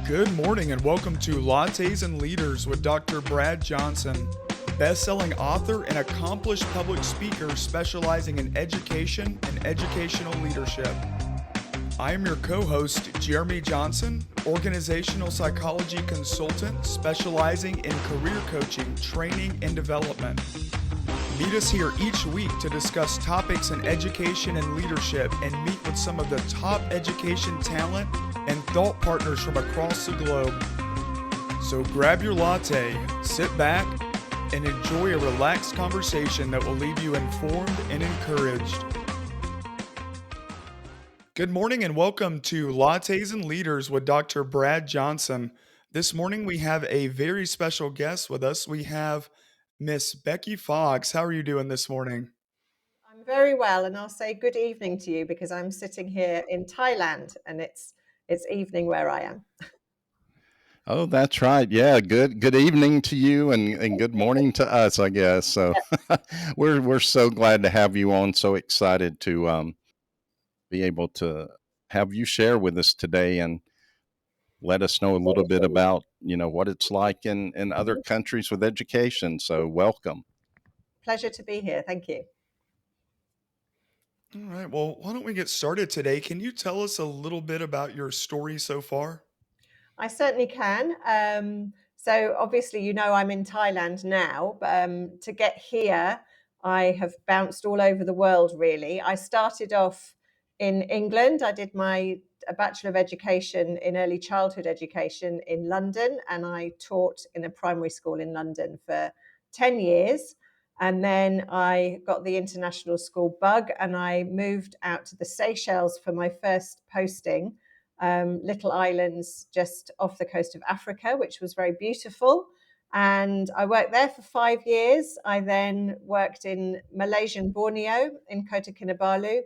Good morning and welcome to Lattes and Leaders with Dr. Brad Johnson, best-selling author and accomplished public speaker specializing in education and educational leadership. I am your co-host, Jeremy Johnson, organizational psychology consultant specializing in career coaching, training, and development. Meet us here each week to discuss topics in education and leadership and meet with some of the top education talent and thought partners from across the globe. So grab your latte, sit back, and enjoy a relaxed conversation that will leave you informed and encouraged. Good morning and welcome to Lattes and Leaders with Dr. Brad Johnson. This morning we have a very special guest with us. We have Miss Becky Fox. How are you doing this morning? I'm very well, and I'll say good evening to you because I'm sitting here in Thailand and it's evening where I am. Oh, that's right. Yeah, good evening to you and good morning to us, I guess. So Yeah, we're so glad to have you on. So excited to be able to have you share with us today and let us know a little bit about, what it's like in other countries with education. So welcome. pleasure to be here. Thank you. All right, well, why don't we get started today? Can you tell us a little bit about your story so far? I certainly can. So obviously, I'm in Thailand now, but to get here, I have bounced all over the world, really. I started off in England. I did my a Bachelor of Education in Early Childhood Education in London, and I taught in a primary school in London for 10 years. And then I got the international school bug, and I moved out to the Seychelles for my first posting, little islands just off the coast of Africa, which was very beautiful. And I worked there for 5 years. I then worked in Malaysian Borneo in Kota Kinabalu,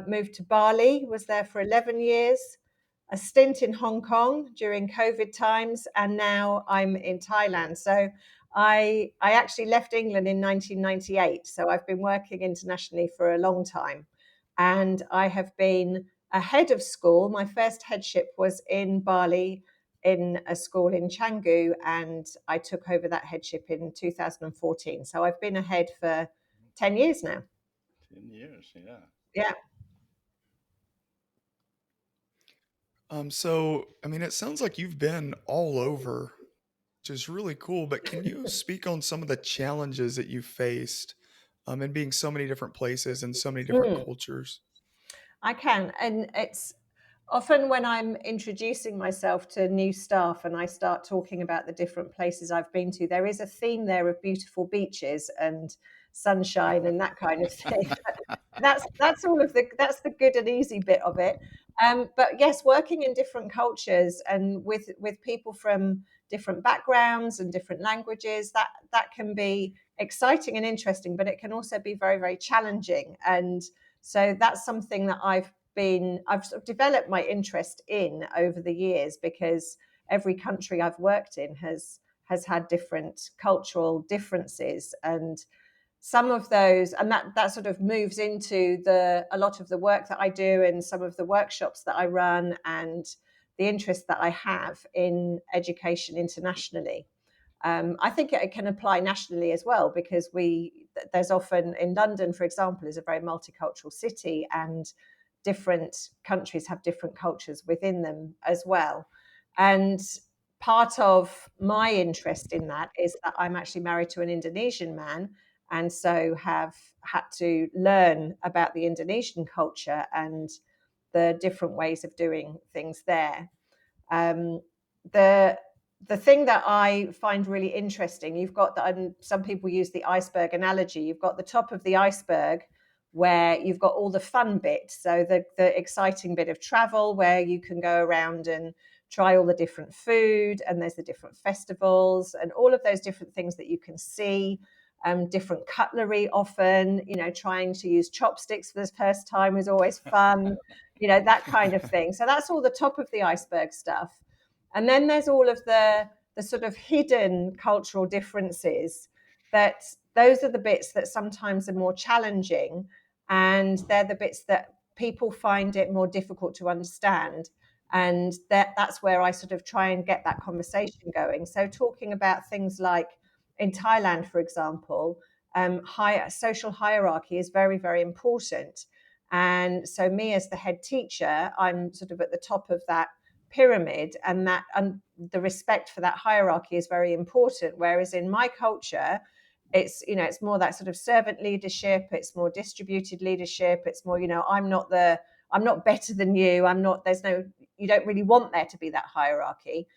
moved to Bali, was there for 11 years, a stint in Hong Kong during COVID times, and now I'm in Thailand. So I actually left England in 1998. So I've been working internationally for a long time. And I have been a head of school. My first headship was in Bali in a school in Canggu, and I took over that headship in 2014. So I've been a head for 10 years now. 10 years, yeah. Yeah. It sounds like you've been all over, which is really cool, but can you speak on some of the challenges that you faced in being so many different places and so many different Mm. cultures? I can. And it's often when I'm introducing myself to new staff and I start talking about the different places I've been to, there is a theme there of beautiful beaches and sunshine and that kind of thing. That's the good and easy bit of it. But yes, working in different cultures and with people from different backgrounds and different languages, that can be exciting and interesting, but it can also be very, very challenging. And so that's something that I've sort of developed my interest in over the years, because every country I've worked in has had different cultural differences, and some of those, and that sort of moves into a lot of the work that I do and some of the workshops that I run and the interest that I have in education internationally. I think it can apply nationally as well, because there's often in London, for example, is a very multicultural city, and different countries have different cultures within them as well. And part of my interest in that is that I'm actually married to an Indonesian man, and so have had to learn about the Indonesian culture and the different ways of doing things there. Um, the the thing that I find really interesting, you've got that, and some people use the iceberg analogy. You've got the top of the iceberg where you've got all the fun bit, so the exciting bit of travel where you can go around and try all the different food, and there's the different festivals and all of those different things that you can see. Different cutlery, often, trying to use chopsticks for the first time is always fun, that kind of thing. So that's all the top of the iceberg stuff. And then there's all of the sort of hidden cultural differences, that those are the bits that sometimes are more challenging, and they're the bits that people find it more difficult to understand. And that's where I sort of try and get that conversation going. So talking about things like in Thailand, for example, social hierarchy is very, very important. And so me as the head teacher, I'm sort of at the top of that pyramid, and the respect for that hierarchy is very important. Whereas in my culture, it's more that sort of servant leadership, it's more distributed leadership, it's more, I'm not better than you, you don't really want there to be that hierarchy.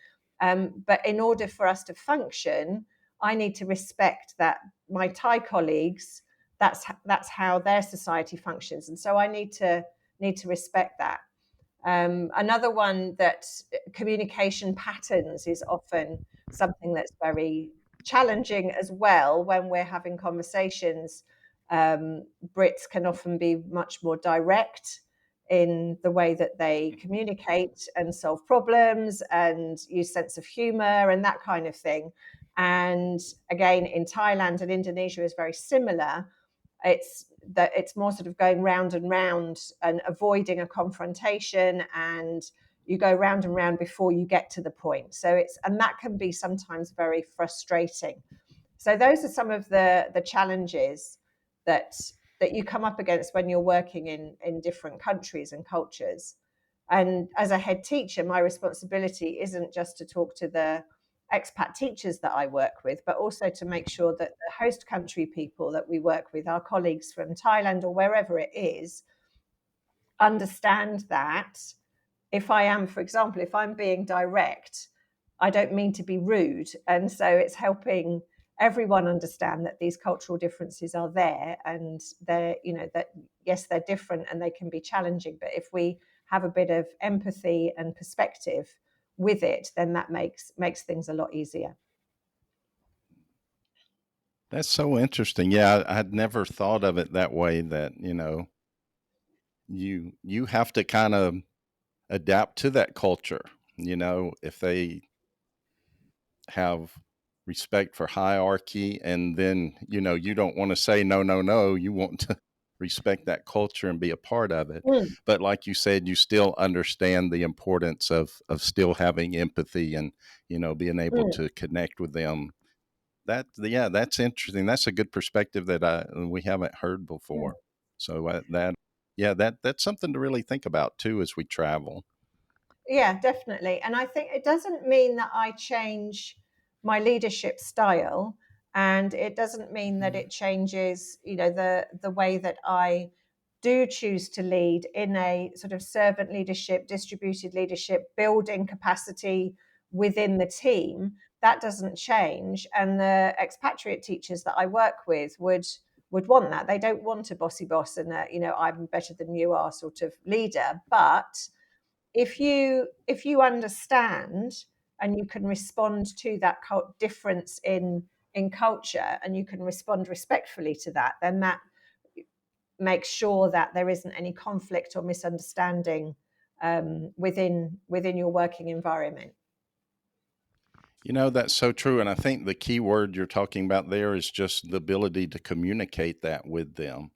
But in order for us to function, I need to respect that my Thai colleagues, that's how their society functions, and so I need to respect that. Another one that communication patterns is often something that's very challenging as well when we're having conversations. Brits can often be much more direct in the way that they communicate and solve problems and use sense of humor and that kind of thing. And again, in Thailand and Indonesia is very similar. It's more sort of going round and round and avoiding a confrontation, and you go round and round before you get to the point. And that can be sometimes very frustrating. So those are some of the challenges that you come up against when you're working in different countries and cultures. And as a head teacher, my responsibility isn't just to talk to the expat teachers that I work with, but also to make sure that the host country people that we work with, our colleagues from Thailand or wherever it is, understand that for example, if I'm being direct, I don't mean to be rude. And so it's helping everyone understand that these cultural differences are there, and that yes, they're different and they can be challenging. But if we have a bit of empathy and perspective with it, then that makes things a lot easier. That's so interesting. Yeah, I had never thought of it that way. That you have to kind of adapt to that culture. If they have respect for hierarchy, and then you don't want to say no, no, no. You want to respect that culture and be a part of it. Mm, But like you said, you still understand the importance of still having empathy and being able mm, to connect with them. That's interesting. That's a good perspective that we haven't heard mm. before. So that's something to really think about too as we travel. Yeah, definitely. And I think it doesn't mean that I change my leadership style, and it doesn't mean that it changes, the way that I do choose to lead in a sort of servant leadership, distributed leadership, building capacity within the team. That doesn't change. And the expatriate teachers that I work with would want that. They don't want a bossy boss and I'm better than you are sort of leader. But if you understand and you can respond to that difference in culture, and you can respond respectfully to that, then that makes sure that there isn't any conflict or misunderstanding within your working environment. That's so true. And I think the key word you're talking about there is just the ability to communicate that with them.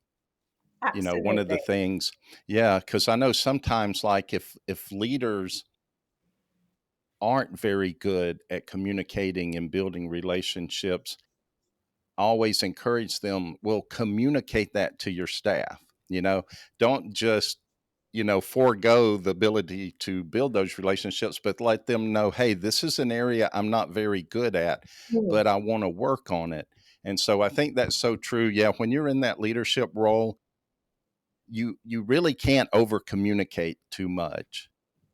One of the Absolutely. things, yeah, because I know sometimes, like if leaders aren't very good at communicating and building relationships, always encourage them, well, communicate that to your staff. Don't just forego the ability to build those relationships, but let them know, hey, this is an area I'm not very good at, Mm, but I want to work on it. And so I think that's so true. Yeah, when you're in that leadership role, you really can't over communicate too much.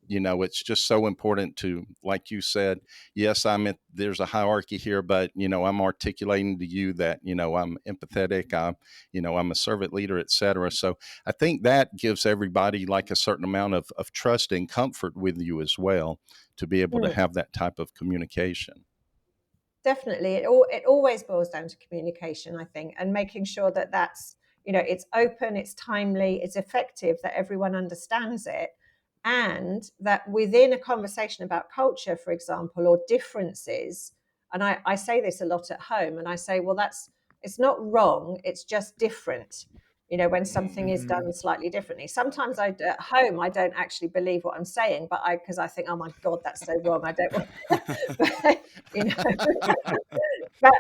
It's just so important to, like you said, yes, there's a hierarchy here, but I'm articulating to you that I'm empathetic, I'm a servant leader, etc. So I think that gives everybody like a certain amount of trust and comfort with you as well, to be able to mm. have that type of communication. Definitely, it always boils down to communication, I think, and making sure that it's open, it's timely, it's effective, that everyone understands it, and that within a conversation about culture, for example, or differences. And I say this a lot at home, and I say, well, it's not wrong, it's just different. when something is done slightly differently. Sometimes at home, I don't actually believe what I'm saying, but because I think, oh my God, that's so wrong. I don't want, but, but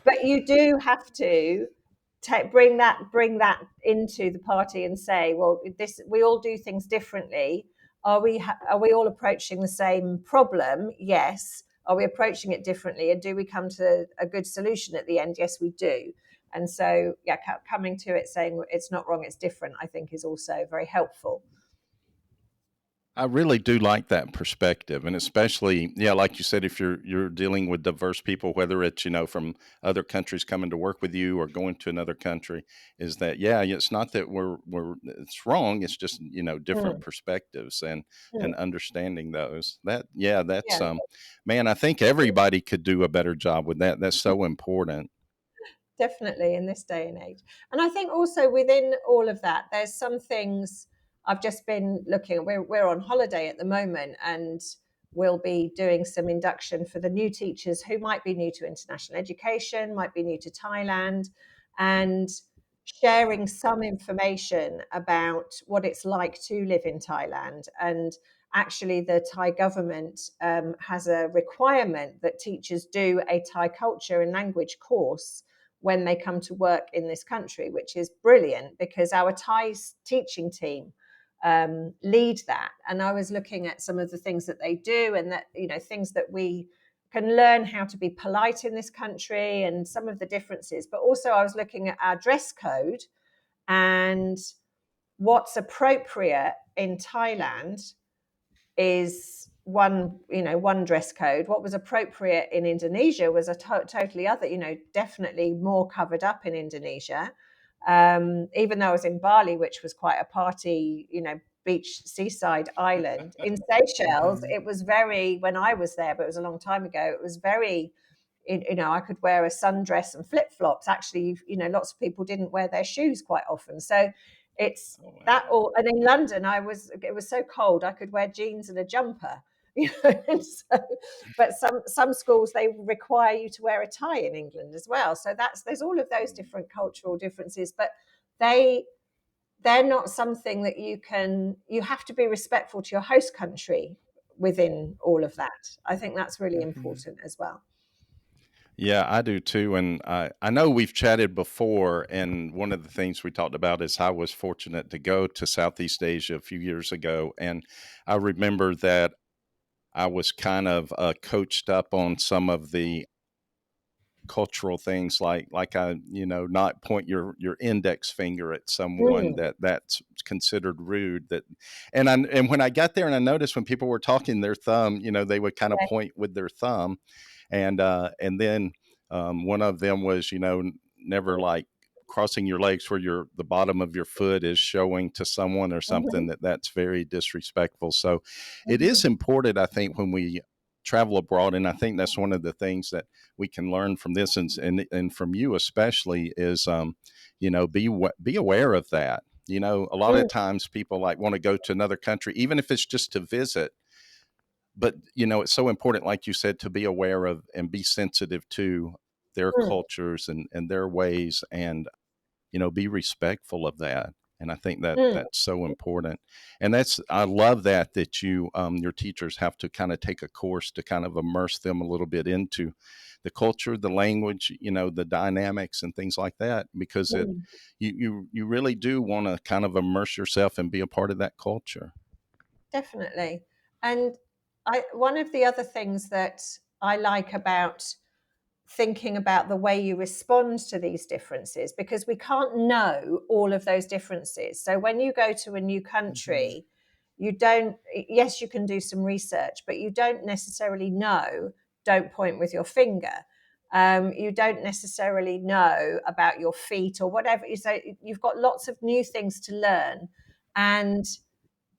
but you do have to bring that into the party and say, well, this we all do things differently. Are we all approaching the same problem? Yes. Are we approaching it differently, and do we come to a good solution at the end? Yes, we do. And so, yeah, coming to it saying it's not wrong, it's different, I think is also very helpful. I really do like that perspective, and especially, yeah, like you said, if you're dealing with diverse people, whether it's from other countries coming to work with you or going to another country, is that yeah, it's not that we're it's wrong. It's just different Mm, perspectives and mm, understanding those. That yeah, that's yeah. man, I think everybody could do a better job with that. That's so important. Definitely in this day and age. And I think also within all of that, there's some things I've just been looking at. We're on holiday at the moment, and we'll be doing some induction for the new teachers who might be new to international education, might be new to Thailand, and sharing some information about what it's like to live in Thailand. And actually, the Thai government has a requirement that teachers do a Thai culture and language course when they come to work in this country, which is brilliant because our Thai teaching team lead that. And I was looking at some of the things that they do, and that things that we can learn how to be polite in this country, and some of the differences. But also, I was looking at our dress code and what's appropriate in Thailand is one dress code. What was appropriate in Indonesia was a totally other, definitely more covered up in Indonesia. Even though I was in Bali, which was quite a party, beach seaside island. In Seychelles, it was very, when I was there, but it was a long time ago, it was very, I could wear a sundress and flip-flops. Actually, lots of people didn't wear their shoes quite often. So it's Oh, that wow. all. And in London, it was so cold, I could wear jeans and a jumper. And so, but some schools, they require you to wear a tie in England as well. So there's all of those different cultural differences, but they're not something that you have to be respectful to your host country within all of that. I think that's really important as well. Yeah, I do too. And I know we've chatted before, and one of the things we talked about is I was fortunate to go to Southeast Asia a few years ago. And I remember that I was kind of coached up on some of the cultural things like I not point your index finger at someone Mm, that's considered rude. That and when I got there and I noticed when people were talking, their thumb, they would kind of yeah, point with their thumb. And then one of them was never like crossing your legs where the bottom of your foot is showing to someone or something. mhm, That's very disrespectful. So it is mhm, important, I think, when we travel abroad, and I think that's one of the things that we can learn from this, and from you especially, is be aware of that. A lot mm, of times people like want to go to another country, even if it's just to visit, but it's so important, like you said, to be aware of and be sensitive to their mm, cultures and their ways, and be respectful of that. And I think that mm. that's so important. And I love that you your teachers have to kind of take a course to kind of immerse them a little bit into the culture, the language, the dynamics and things like that, because Mm. you really do want to kind of immerse yourself and be a part of that culture. Definitely. And one of the other things that I like about thinking about the way you respond to these differences, because we can't know all of those differences. So when you go to a new Mhm. country, you don't, yes, you can do some research, but you don't necessarily know, don't point with your finger. You don't necessarily know about your feet or whatever. So you've got lots of new things to learn. And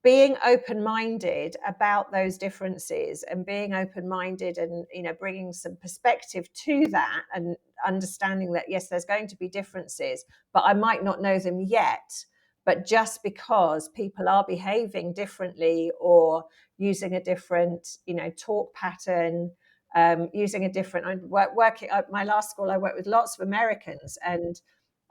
being open-minded about those differences, and being open-minded, and bringing some perspective to that, and understanding that yes, there's going to be differences, but I might not know them yet. But just because people are behaving differently, or using a different talk pattern, using a different, working at my last school, I worked with lots of Americans, and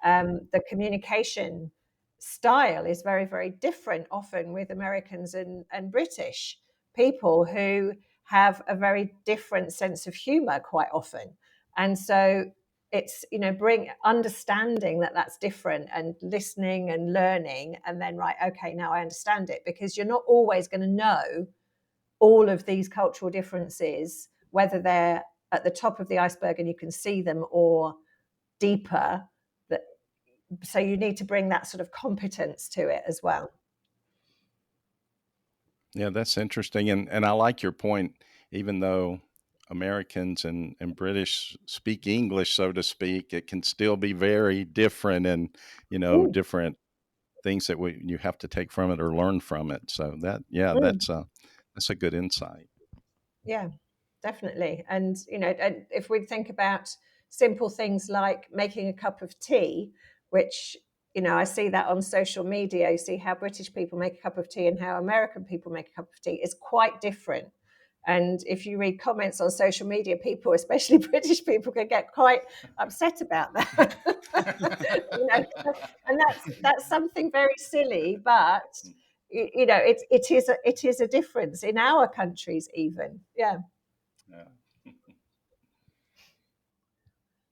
The communication style is very, very different often with Americans and British people, who have a very different sense of humor quite often. And so it's, bring understanding that that's different, and listening and learning, and then, right, okay, now I understand it, because you're not always going to know all of these cultural differences, whether they're at the top of the iceberg and you can see them, or deeper. That So you need to bring that sort of competence to it as well. Yeah, that's interesting. And I like your point, even though Americans and British speak English, so to speak, it can still be very different, and, Mm, different things that you have to take from it or learn from it. So yeah, mm, that's a good insight. yeah, definitely. And and if we think about simple things like making a cup of tea, which, I see that on social media. You see how British people make a cup of tea and how American people make a cup of tea is quite different. And if you read comments on social media, people, especially British people, can get quite upset about that. And that's something very silly, but it is a difference in our countries even. Yeah. Yeah.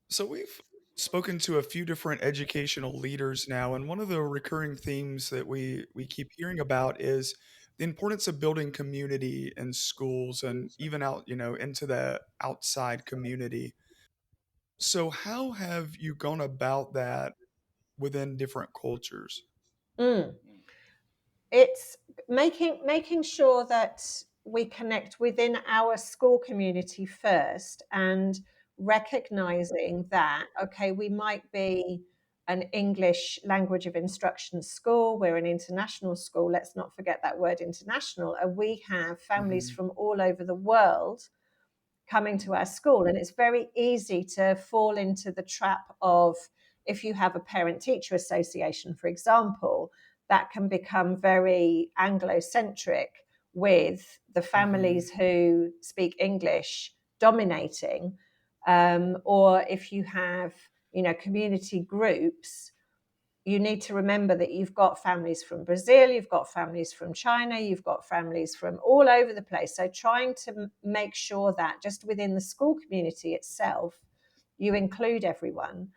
So we've spoken to a few different educational leaders now, and one of the recurring themes that we keep hearing about is the importance of building community in schools and even out, into the outside community. So how have you gone about that within different cultures? Mm. It's making sure that we connect within our school community first, and recognizing that, okay, we might be an English language of instruction school, we're an international school, let's not forget that word international, and we have families Mhm. from all over the world coming to our school. And it's very easy to fall into the trap of, if you have a parent teacher association, for example, that can become very Anglo-centric, with the Mhm. families who speak English dominating. Or if you have, community groups, you need to remember that you've got families from Brazil, you've got families from China, you've got families from all over the place. So trying to make sure that just within the school community itself, you include everyone.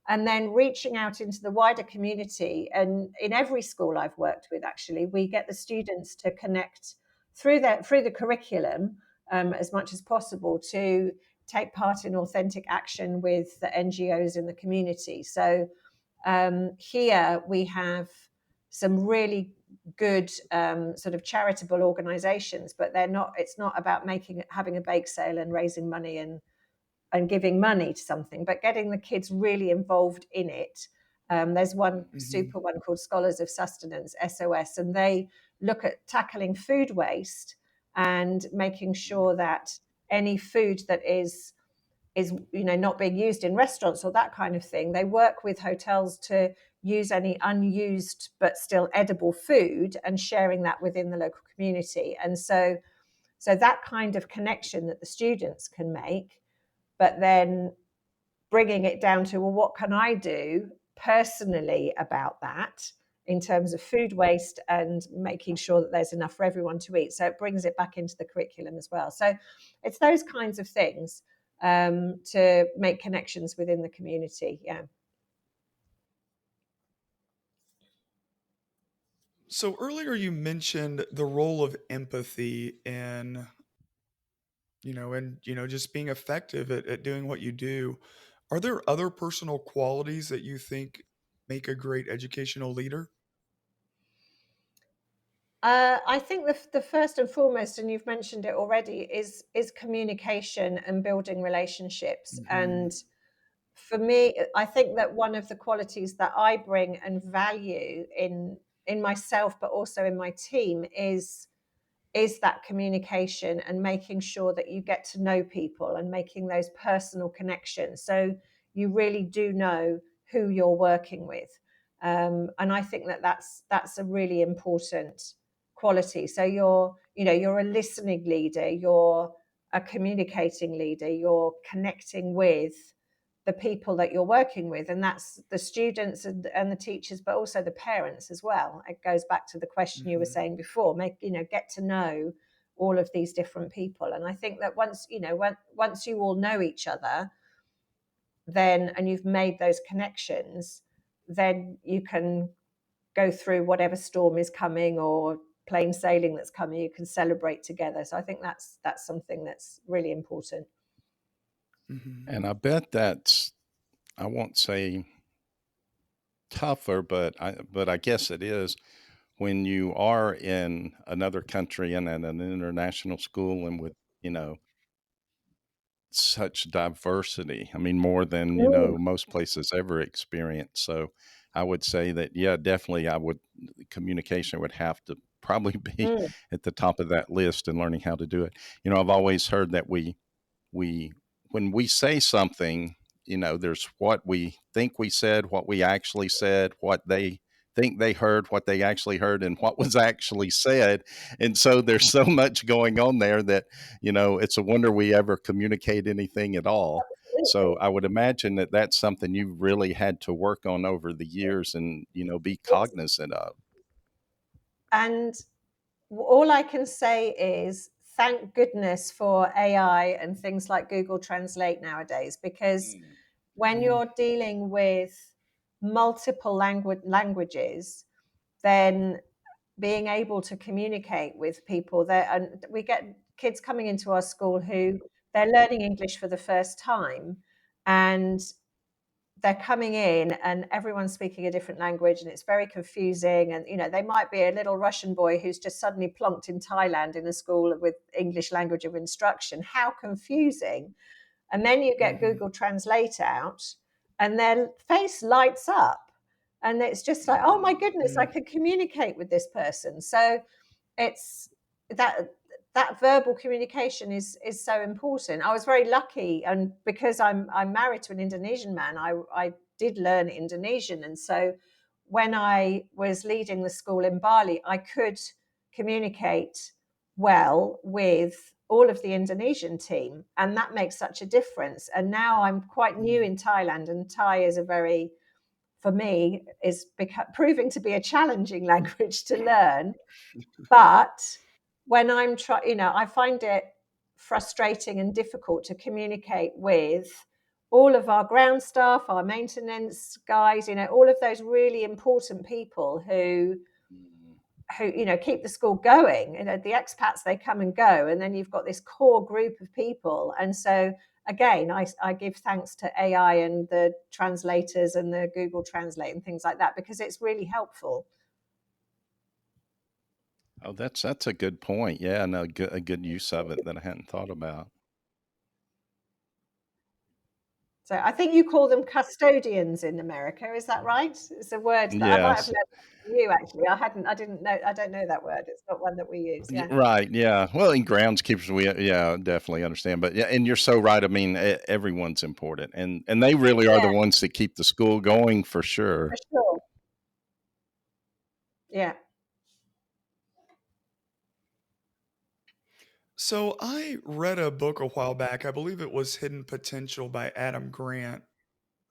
And then reaching out into the wider community. And in every school I've worked with, actually, we get the students to connect through the curriculum, as much as possible, to take part in authentic action with the NGOs in the community. So here we have some really good sort of charitable organizations, but it's not about having a bake sale and raising money and giving money to something, but getting the kids really involved in it. There's one Mhm. super one called Scholars of Sustenance, SOS, and they look at tackling food waste and making sure that any food that is not being used in restaurants or that kind of thing. They work with hotels to use any unused but still edible food and sharing that within the local community. And so that kind of connection that the students can make, but then bringing it down to, well, what can I do personally about that in terms of food waste, and making sure that there's enough for everyone to eat. So it brings it back into the curriculum as well. So it's those kinds of things, to make connections within the community. Yeah. So earlier you mentioned the role of empathy in, just being effective at doing what you do. Are there other personal qualities that you think make a great educational leader? I think the first and foremost, and you've mentioned it already, is communication and building relationships. Mhm. And for me, I think that one of the qualities that I bring and value in myself, but also in my team, is that communication and making sure that you get to know people and making those personal connections, so you really do know who you're working with. And I think that that's a really important quality. So you're a listening leader, you're a communicating leader, you're connecting with the people that you're working with, and that's the students and the teachers, but also the parents as well. It goes back to the question you were saying before, get to know all of these different people. And I think that once you all know each other, then, and you've made those connections, then you can go through whatever storm is coming or plain sailing that's coming. You can celebrate together. So I think that's something that's really important. And I bet that's, I won't say tougher, but I guess it is when you are in another country and at an international school and with, you know, such diversity. I mean, more than, you know, most places ever experience. So I would say that, yeah, definitely communication would have to probably be Mm. at the top of that list and learning how to do it. You know, I've always heard that we when we say something, you know, there's what we think we said, what we actually said, what they think they heard, what they actually heard, and what was actually said. And so there's so much going on there that, you know, it's a wonder we ever communicate anything at all. So Absolutely. I would imagine that that's something you've really had to work on over the years and, you know, be Yes. cognizant of. And all I can say is thank goodness for AI and things like Google Translate nowadays, because when you're dealing with multiple languages, then being able to communicate with people there, and we get kids coming into our school who they're learning English for the first time, and they're coming in and everyone's speaking a different language and it's very confusing. And they might be a little Russian boy who's just suddenly plonked in Thailand in a school with English language of instruction. How confusing. And then you get Google Translate out and their face lights up and it's just like, oh my goodness, I can communicate with this person. So it's that verbal communication is so important. I was very lucky, and because I'm married to an Indonesian man, I did learn Indonesian, and so when I was leading the school in Bali, I could communicate well with all of the Indonesian team, and that makes such a difference. And now I'm quite new in Thailand, and Thai is for me, is proving to be a challenging language to learn. But when I'm trying, I find it frustrating and difficult to communicate with all of our ground staff, our maintenance guys, all of those really important people who keep the school going. The expats, they come and go, and then you've got this core group of people. And so again, I give thanks to AI and the translators and the Google Translate and things like that, because it's really helpful. Oh, that's a good point. Yeah, no, a good use of it that I hadn't thought about. So I think you call them custodians in America. Is that right? It's a word that I might have Yes. learned from you, actually. I didn't know. I don't know that word. It's not one that we use. Yeah. Right. Yeah. Well, in groundskeepers, yeah, definitely understand. But yeah, and you're so right. I mean, everyone's important, and they really are the Yeah, ones that keep the school going for for sure. sure. Yeah. So I read a book a while back. I believe it was Hidden Potential by Adam Grant.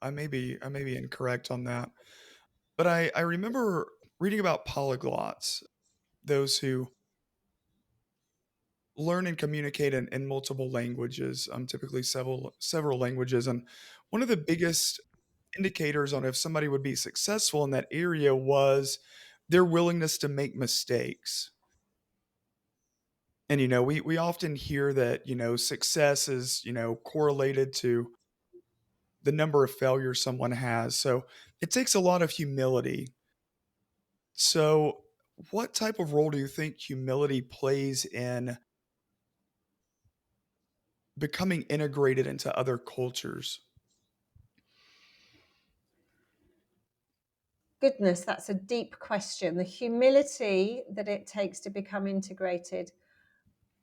I may be incorrect on that. But I remember reading about polyglots, those who learn and communicate in multiple languages, typically several languages. And one of the biggest indicators on if somebody would be successful in that area was their willingness to make mistakes. And we often hear that success is correlated to the number of failures someone has. So it takes a lot of humility. So what type of role do you think humility plays in becoming integrated into other cultures? Goodness, that's a deep question. The humility that it takes to become integrated.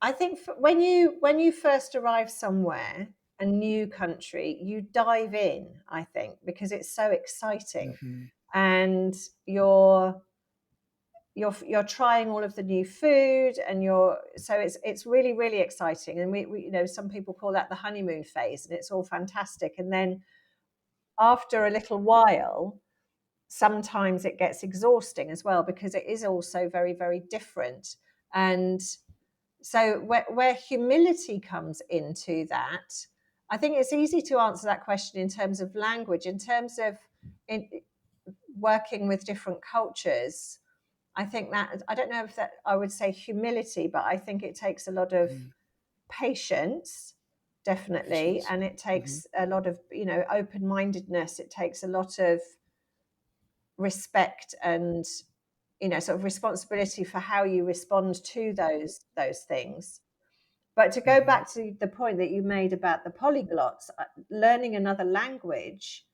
I think when you first arrive somewhere, a new country, you dive in, I think, because it's so exciting. Mhm. And you're trying all of the new food, and it's really, really exciting. And we some people call that the honeymoon phase, and it's all fantastic. And then after a little while, sometimes it gets exhausting as well, because it is also very, very different. And so where humility comes into that, I think it's easy to answer that question in terms of language. In terms of working with different cultures, I think that, I don't know if that I would say humility, but I think it takes a lot of patience, definitely. Patience. And it takes a lot of, open-mindedness. It takes a lot of respect and, sort of responsibility for how you respond to those things. But to go back to the point that you made about the polyglots, learning another language,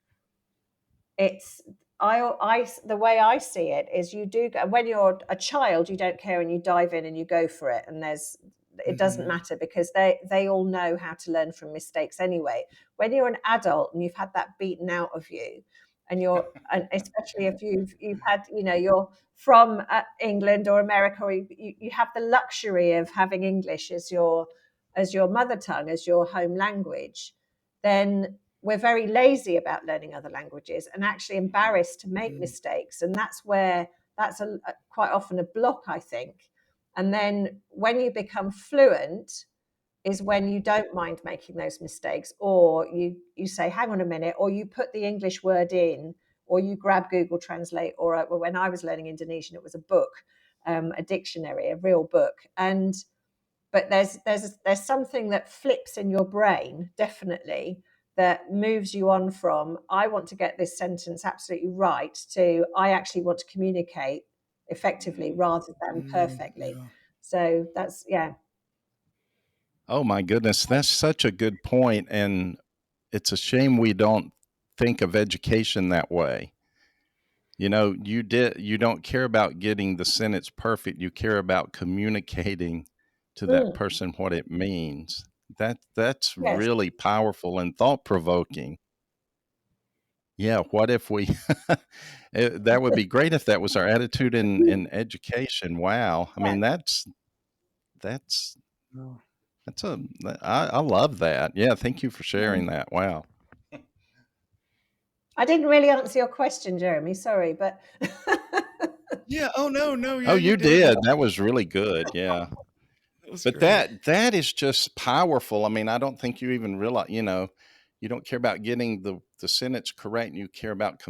it's the way I see it is, you do, when you're a child, you don't care and you dive in and you go for it, and it doesn't matter, because they all know how to learn from mistakes anyway. When you're an adult and you've had that beaten out of you, and especially if you've had, you're from England or America, or you have the luxury of having English as your mother tongue, as your home language, then we're very lazy about learning other languages and actually embarrassed to make mistakes. And that's quite often a block, I think. And then when you become fluent is when you don't mind making those mistakes, or you say, hang on a minute, or you put the English word in, or you grab Google Translate, or when I was learning Indonesian, it was a book, a dictionary, a real book. But there's something that flips in your brain, definitely, that moves you on from, I want to get this sentence absolutely right, to, I actually want to communicate effectively rather than perfectly. Yeah. So that's, yeah. Oh my goodness, that's such a good point, and it's a shame we don't think of education that way. You know, you don't care about getting the sentence perfect, you care about communicating to that Mm, person what it means. That's yes. really powerful and thought-provoking. Yeah, what if we that would be great if that was our attitude in education. Wow. I Yeah. mean, that's Yeah. that's a I love that. Yeah, thank you for sharing Mm. that. Wow. I didn't really answer your question, Jeremy. Sorry, but Yeah. Oh no, no. Oh, Yeah, you you did. did. That was really good. Yeah. That was But great. that is just powerful. I mean, I don't think you even realize, you don't care about getting the sentence correct. You care about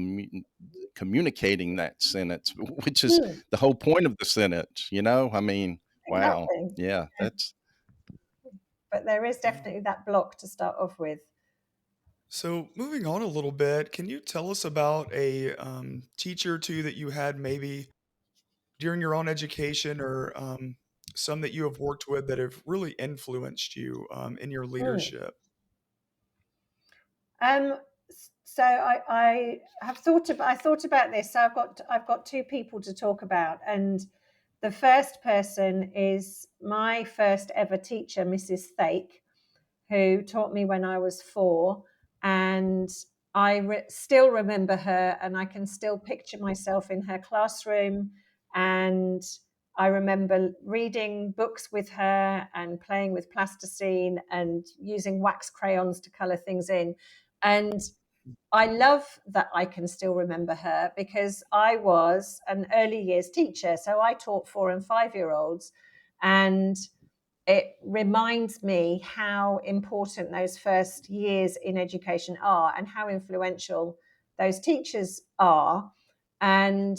communicating that sentence, which is mm, the whole point of the sentence, I mean, wow. exactly. Yeah, Yeah. that's But there is Yeah. definitely that block to start off with. So moving on a little bit, can you tell us about a teacher or two that you had maybe during your own education, or some that you have worked with that have really influenced you in your Mm. leadership? Um, so I thought about this. So I've got two people to talk about, and the first person is my first ever teacher, Mrs. Thake, who taught me when I was 4, and I still remember her, and I can still picture myself in her classroom. And I remember reading books with her and playing with plasticine and using wax crayons to color things in. And I love that I can still remember her, because I was an early years teacher. So I taught 4 and 5-year-olds, and it reminds me how important those first years in education are, and how influential those teachers are. And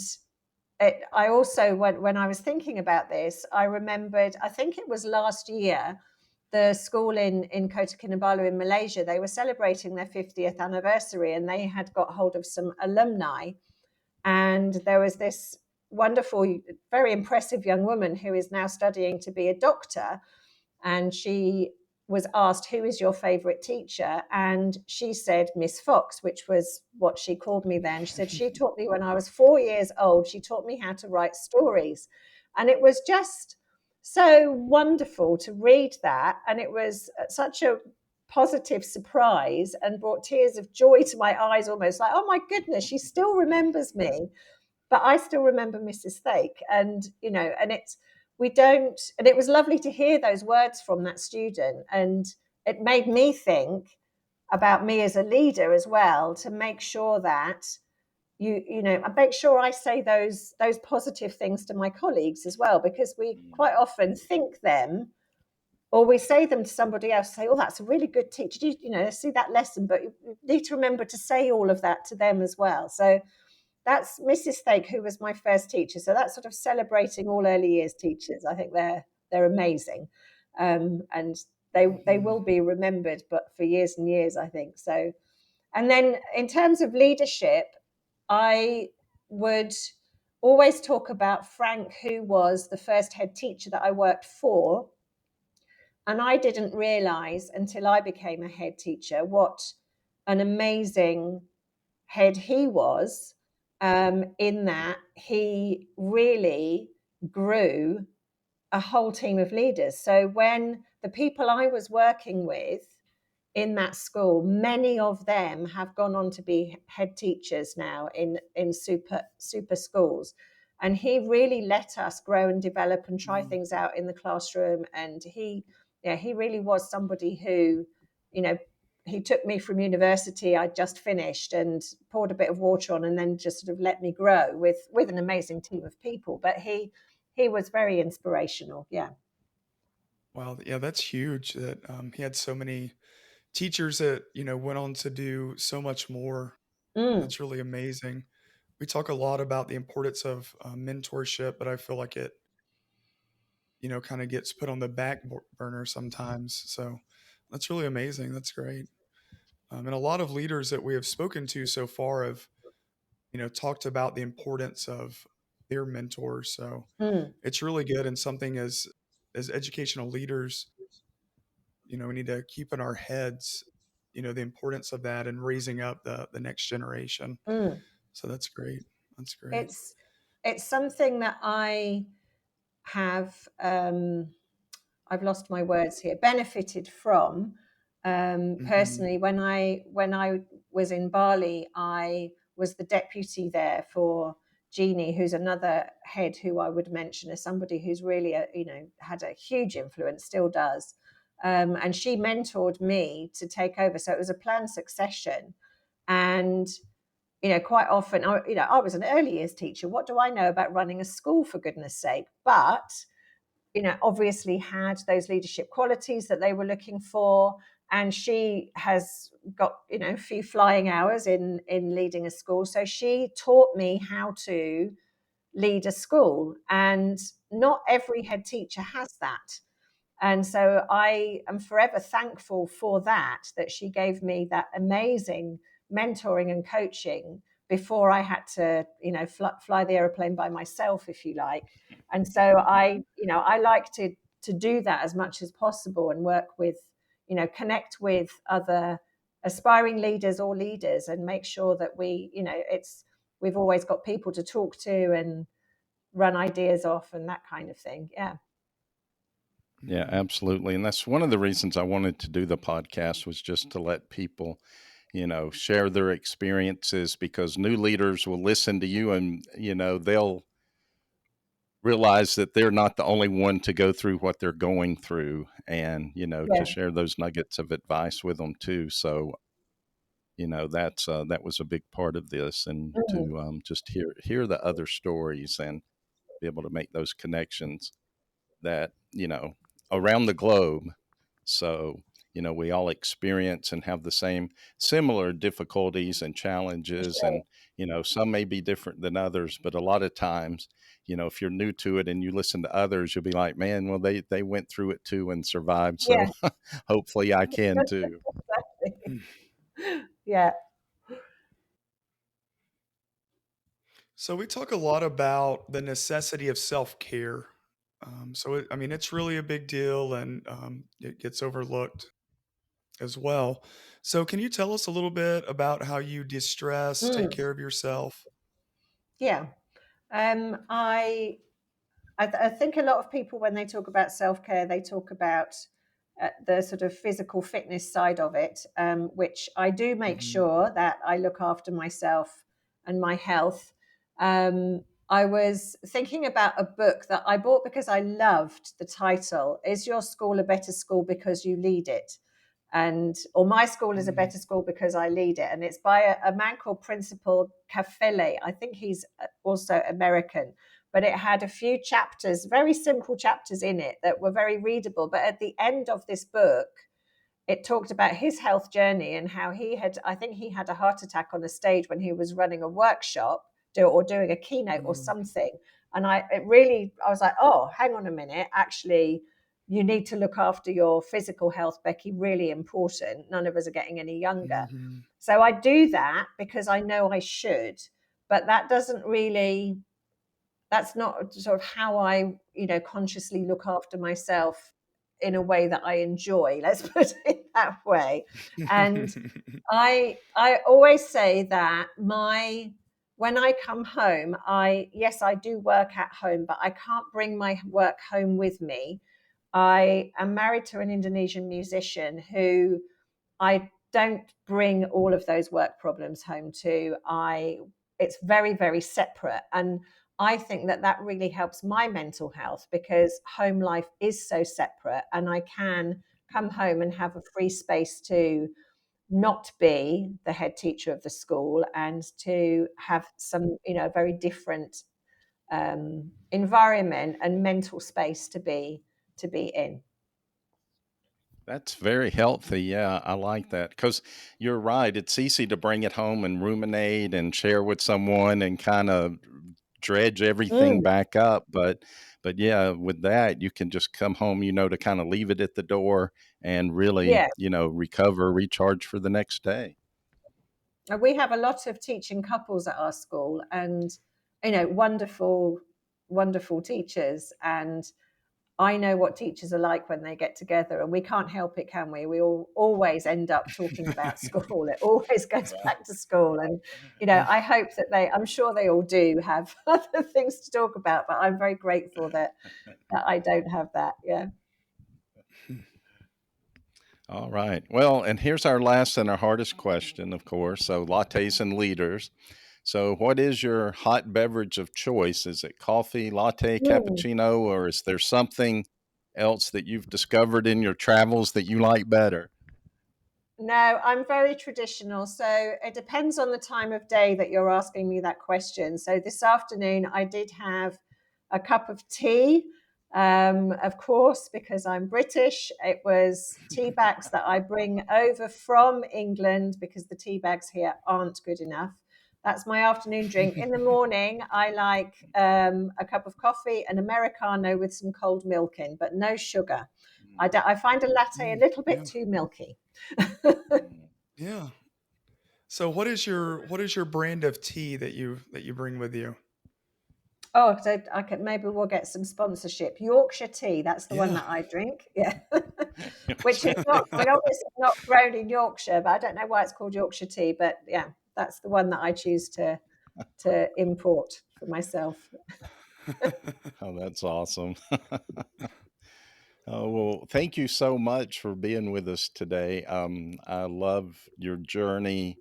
I also, when I was thinking about this, I remembered, I think it was last year, the school in Kota Kinabalu in Malaysia, they were celebrating their 50th anniversary, and they had got hold of some alumni. And there was this wonderful, very impressive young woman who is now studying to be a doctor, and she was asked, who is your favorite teacher? And she said, Miss Fox, which was what she called me then. She said, she taught me when I was 4 years old. She taught me how to write stories. And it was just so wonderful to read that. And it was such a positive surprise, and brought tears of joy to my eyes, almost like, oh my goodness, she still remembers me. But I still remember Mrs. Thake. And, and we don't, and it was lovely to hear those words from that student. And it made me think, about me as a leader as well, to make sure that I make sure I say those positive things to my colleagues as well, because we quite often think them, or we say them to somebody else, say, oh, that's a really good teacher. Did you see that lesson? But you need to remember to say all of that to them as well. So that's Mrs. Stake, who was my first teacher. So that's sort of celebrating all early years teachers. I think they're amazing, and they will be remembered, but for years and years, I think. So, and then in terms of leadership, I would always talk about Frank, who was the first head teacher that I worked for. And I didn't realize until I became a head teacher what an amazing head he was, in that he really grew a whole team of leaders. So when the people I was working with in that school, many of them have gone on to be head teachers now in super schools. And he really let us grow and develop and try things out in the classroom. And he really was somebody who, he took me from university. I just finished, and poured a bit of water on, and then just sort of let me grow with an amazing team of people. But he was very inspirational. Yeah. Wow, yeah, that's huge that he had so many teachers that, went on to do so much more. Mm, That's really amazing. We talk a lot about the importance of mentorship, but I feel like it, kind of gets put on the burner sometimes. So that's really amazing. That's great. And a lot of leaders that we have spoken to so far have, talked about the importance of their mentors. So mm, it's really good, and something as educational leaders, we need to keep in our heads, the importance of that and raising up the next generation. mm. So that's great. That's great. It's it's something that I have, I've lost my words here, benefited from, Hmm. personally. When I was in Bali, I was the deputy there for Jeannie, who's another head who I would mention as somebody who's really had a huge influence, still does. And she mentored me to take over, so it was a planned succession. And quite often, I was an early years teacher. What do I know about running a school, for goodness sake? But obviously had those leadership qualities that they were looking for. And she has got, a few flying hours in leading a school. So she taught me how to lead a school. And not every head teacher has that. And so I am forever thankful for that she gave me that amazing mentoring and coaching before I had to, fly the airplane by myself, if you like. And so I like to do that as much as possible, and work with, connect with other aspiring leaders or leaders, and make sure that we've always got people to talk to and run ideas off and that kind of thing. Yeah. Yeah, Hmm. absolutely. And that's one of the reasons I wanted to do the podcast, was just to let people, share their experiences, because new leaders will listen to you, and, they'll realize that they're not the only one to go through what they're going through, and, to Yeah. share those nuggets of advice with them too. So, that was a big part of this, and Mm, to just hear the other stories and be able to make those connections that, around the globe. So, we all experience and have the same similar difficulties and for challenges. sure. And, some may be different than others, but a lot of times, if you're new to it and you listen to others, you'll be like, man, well, they went through it too and survived. So Yeah. hopefully I can too. Yeah. So we talk a lot about the necessity of self-care. It's really a big deal, and it gets overlooked as well. So can you tell us a little bit about how you distress, take Mm, care of yourself? yeah. I think a lot of people, when they talk about self care, they talk about the sort of physical fitness side of it, which I do make Hmm. sure that I look after myself and my health. I was thinking about a book that I bought because I loved the title. Is Your School a Better School Because You Lead It? or my school is a better school because I lead it. And it's by a man called Principal Cafele. I think he's also American, but it had a few chapters, very simple chapters in it that were very readable. But at the end of this book, it talked about his health journey and how I think he had a heart attack on a stage when he was running a workshop or doing a keynote or something. And I was like, oh, hang on a minute. Actually, you need to look after your physical health, Becky, really important. None of us are getting any younger. So I do that because I know I should, but that's not sort of how I, consciously look after myself in a way that I enjoy. Let's put it that way. And I always say that when I come home, I do work at home, but I can't bring my work home with me. I am married to an Indonesian musician who I don't bring all of those work problems home to. It's very, very separate. And I think that really helps my mental health because home life is so separate, and I can come home and have a free space to not be the head teacher of the school and to have some, very different environment and mental space to be in. That's very healthy. Yeah, I like that because you're right. It's easy to bring it home and ruminate and share with someone and kind of dredge everything back up. But yeah, with that, you can just come home, to kind of leave it at the door and really, Yeah. recover, recharge for the next day. We have a lot of teaching couples at our school, and wonderful, wonderful teachers. And I know what teachers are like when they get together, and we can't help it, can we? We all always end up talking about school. It always goes back to school. And, I hope that I'm sure they all do have other things to talk about, but I'm very grateful that I don't have that. Yeah. All right. Well, and here's our last and our hardest question, of course. So, lattes and leaders. So, what is your hot beverage of choice? Is it coffee, latte, Mm. cappuccino, or is there something else that you've discovered in your travels that you like better? No, I'm very traditional. So it depends on the time of day that you're asking me that question. So this afternoon, I did have a cup of tea, of course, because I'm British. It was tea bags that I bring over from England because the tea bags here aren't good enough. That's my afternoon drink. In the morning, I like a cup of coffee, an Americano with some cold milk in, but no sugar. I find a latte a little bit too milky. Yeah. So what is your brand of tea that you bring with you? Oh, so maybe we'll get some sponsorship. Yorkshire tea, that's the one Yeah. that I drink. Yeah. Which is not, I mean, obviously not grown in Yorkshire, but I don't know why it's called Yorkshire tea. But yeah, that's the one that I choose to import for myself. Oh, that's awesome. Oh, well, thank you so much for being with us today. I love your journey,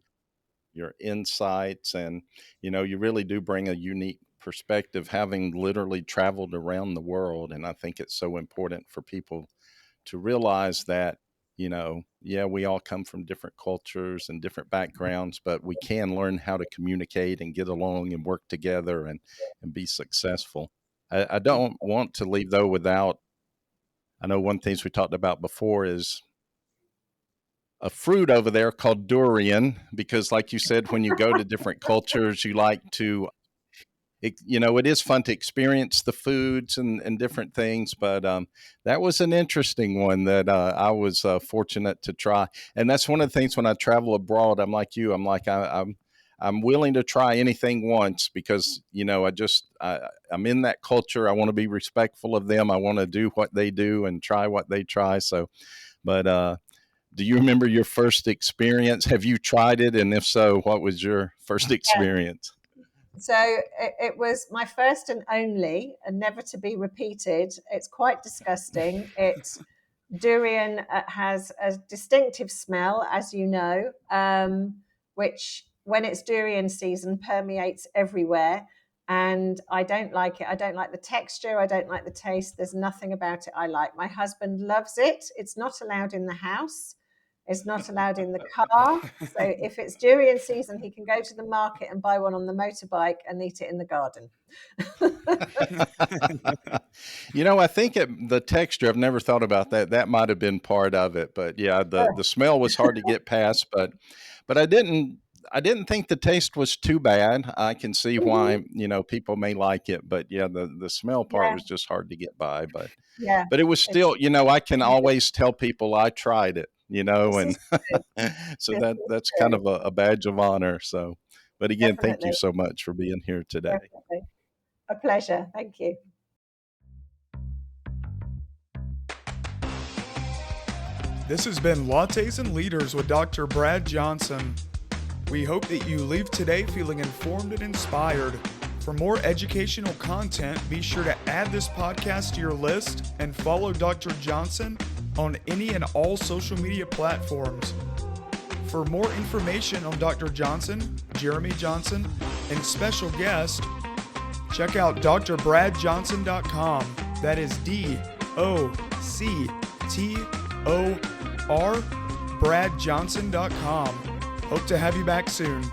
your insights, and you really do bring a unique perspective, having literally traveled around the world. And I think it's so important for people to realize that, yeah, we all come from different cultures and different backgrounds, but we can learn how to communicate and get along and work together and be successful. I don't want to leave though without, I know one things we talked about before is a fruit over there called durian, because like you said, when you go to different cultures, you like to, it is fun to experience the foods and different things. But that was an interesting one that I was fortunate to try. And that's one of the things when I travel abroad, I'm like you, I'm willing to try anything once because, I'm in that culture. I want to be respectful of them. I want to do what they do and try what they try. So, but do you remember your first experience? Have you tried it? And if so, what was your first experience? So it was my first and only, and never to be repeated. It's quite disgusting. Durian has a distinctive smell, as you know, which when it's durian season permeates everywhere. And I don't like it. I don't like the texture. I don't like the taste. There's nothing about it I like. My husband loves it. It's not allowed in the house. is not allowed in the car. So if it's durian season, he can go to the market and buy one on the motorbike and eat it in the garden. I think the texture, I've never thought about that. That might have been part of it, but yeah, the smell was hard to get past, but I didn't think the taste was too bad. I can see why, people may like it, but yeah, the smell part was just hard to get by, but it was still, I can always tell people I tried it, and so that's kind of a badge of honor. So, but again, thank you so much for being here today. Definitely. A pleasure. Thank you. This has been Lattes and Leaders with Dr. Brad Johnson. We hope that you leave today feeling informed and inspired. For more educational content, be sure to add this podcast to your list and follow Dr. Johnson on any and all social media platforms. For more information on Dr. Johnson, Jeremy Johnson, and special guest, check out drbradjohnson.com. That is DOCTOR, bradjohnson.com. Hope to have you back soon.